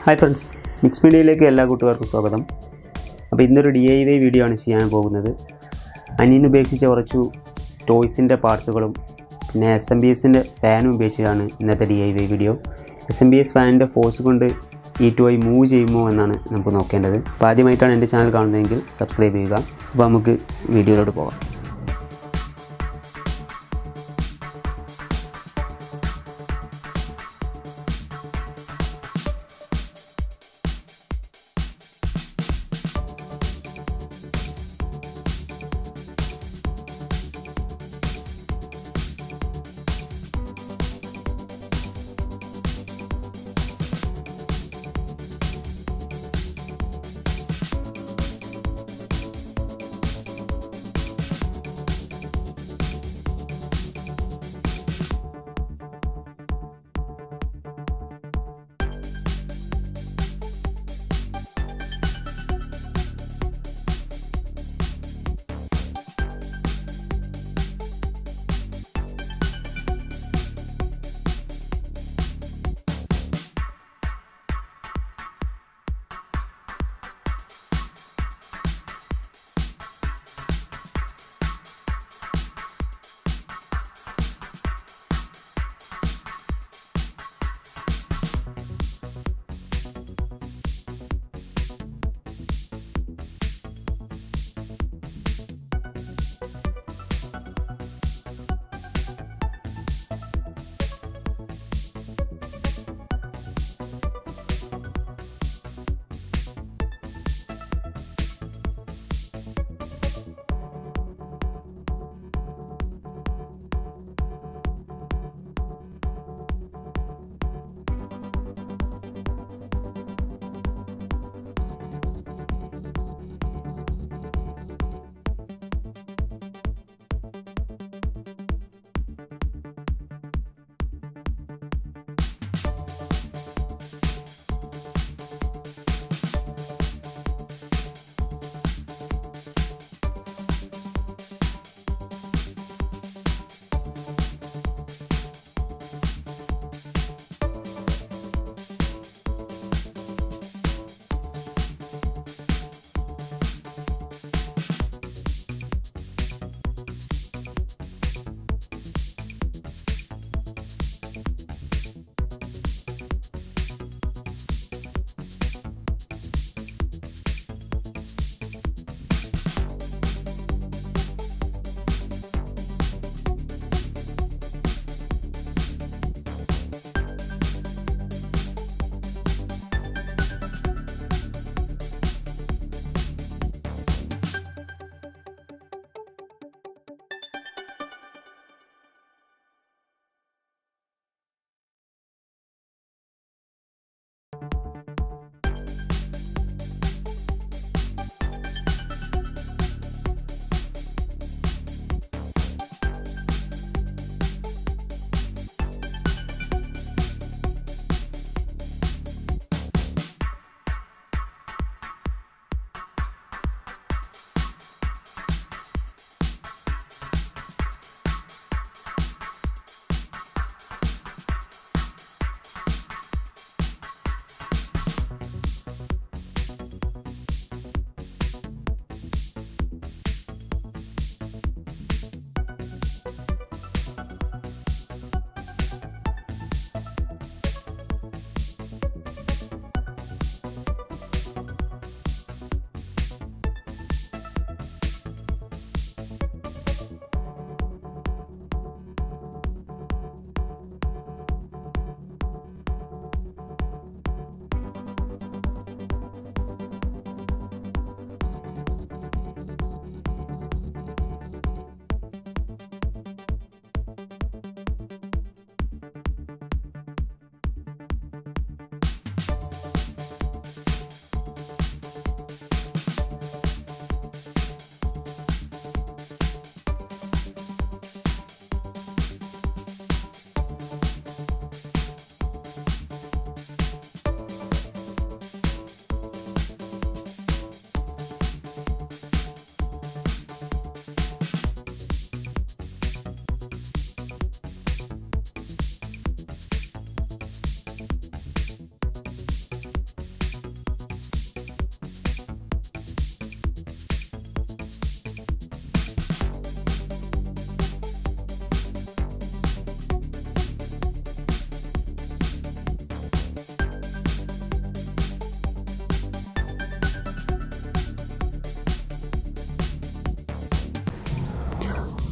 Hi friends, mix മീഡിയയിലേക്ക് എല്ലാ കൂട്ടുകാർക്കും സ്വാഗതം. അപ്പോൾ ഇന്നൊരു DIY വീഡിയോ ആണ് ചെയ്യാൻ പോകുന്നത്. അനിയൻ ഉപേക്ഷിച്ച കുറച്ചു ടോയ്സിൻ്റെ പാർട്സുകളും പിന്നെ SMPSൻ്റെ ഫാനും ഉപയോഗിച്ചാണ് ഇന്നത്തെ DIY വീഡിയോ. SMPS ഫാനിൻ്റെ ഫോഴ്സ് കൊണ്ട് ഈ ടോയ് മൂവ് ചെയ്യുമോ എന്നാണ് നമുക്ക് നോക്കേണ്ടത്. അപ്പോൾ ആദ്യമായിട്ടാണ് എൻ്റെ ചാനൽ കാണുന്നതെങ്കിൽ സബ്സ്ക്രൈബ് ചെയ്യുക. അപ്പോൾ നമുക്ക് വീഡിയോയിലോട്ട് പോകാം.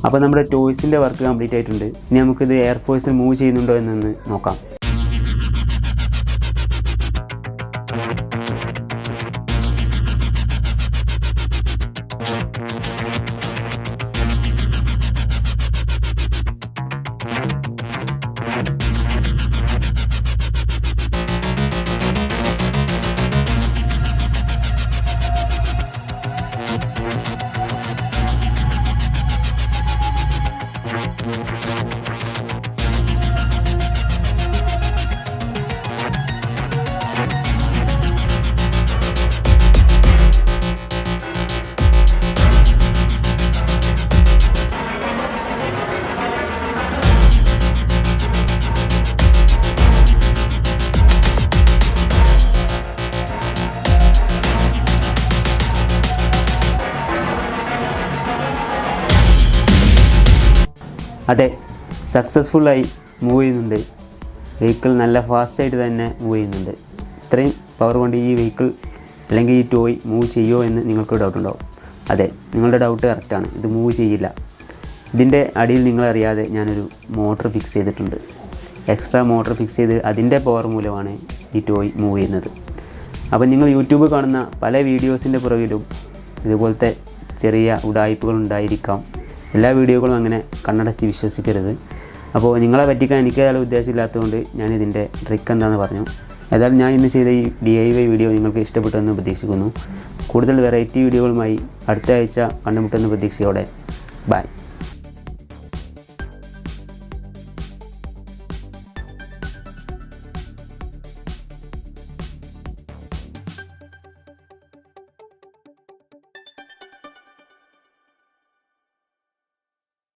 അപ്പോൾ നമ്മുടെ ടോയ്സിൻ്റെ വർക്ക് കംപ്ലീറ്റ് ആയിട്ടുണ്ട്. ഇനി നമുക്കിത് എയർഫോഴ്സിൽ മൂവ് ചെയ്യുന്നുണ്ടോ എന്നൊന്ന് നോക്കാം. അതെ, സക്സസ്ഫുള്ളായി മൂവ് ചെയ്യുന്നുണ്ട്. വെഹിക്കിൾ നല്ല ഫാസ്റ്റായിട്ട് തന്നെ മൂവ് ചെയ്യുന്നുണ്ട്. ഇത്രയും പവർ കൊണ്ട് ഈ വെഹിക്കിൾ അല്ലെങ്കിൽ ഈ ടോയ് മൂവ് ചെയ്യുമോ എന്ന് നിങ്ങൾക്ക് ഡൗട്ട് ഉണ്ടാവും. അതെ, നിങ്ങളുടെ ഡൗട്ട് കറക്റ്റാണ്. ഇത് മൂവ് ചെയ്യില്ല. ഇതിൻ്റെ അടിയിൽ നിങ്ങളറിയാതെ ഞാനൊരു മോട്ടർ ഫിക്സ് ചെയ്തിട്ടുണ്ട്. എക്സ്ട്രാ മോട്ടർ ഫിക്സ് ചെയ്ത് അതിൻ്റെ പവർ മൂലമാണ് ഈ ടോയ് മൂവ് ചെയ്യുന്നത്. അപ്പോൾ നിങ്ങൾ യൂട്യൂബ് കാണുന്ന പല വീഡിയോസിൻ്റെ പുറകിലും ഇതുപോലത്തെ ചെറിയ ഉഡായിപ്പുകൾ ഉണ്ടായിരിക്കാം. എല്ലാ വീഡിയോകളും അങ്ങനെ കണ്ണടച്ച് വിശ്വസിക്കരുത്. അപ്പോൾ നിങ്ങളെ പറ്റിക്കാൻ എനിക്ക് ഏതായാലും ഉദ്ദേശമില്ലാത്തതുകൊണ്ട് ഞാനിതിൻ്റെ ട്രിക്ക് എന്താണെന്ന് പറഞ്ഞു. ഏതായാലും ഞാൻ ഇന്ന് ചെയ്ത ഈ DIY വീഡിയോ നിങ്ങൾക്ക് ഇഷ്ടപ്പെട്ടെന്ന് പ്രതീക്ഷിക്കുന്നു. കൂടുതൽ വെറൈറ്റി വീഡിയോകളുമായി അടുത്ത ആഴ്ച കണ്ടുമുട്ടുന്ന പ്രതീക്ഷയോടെ ബൈ.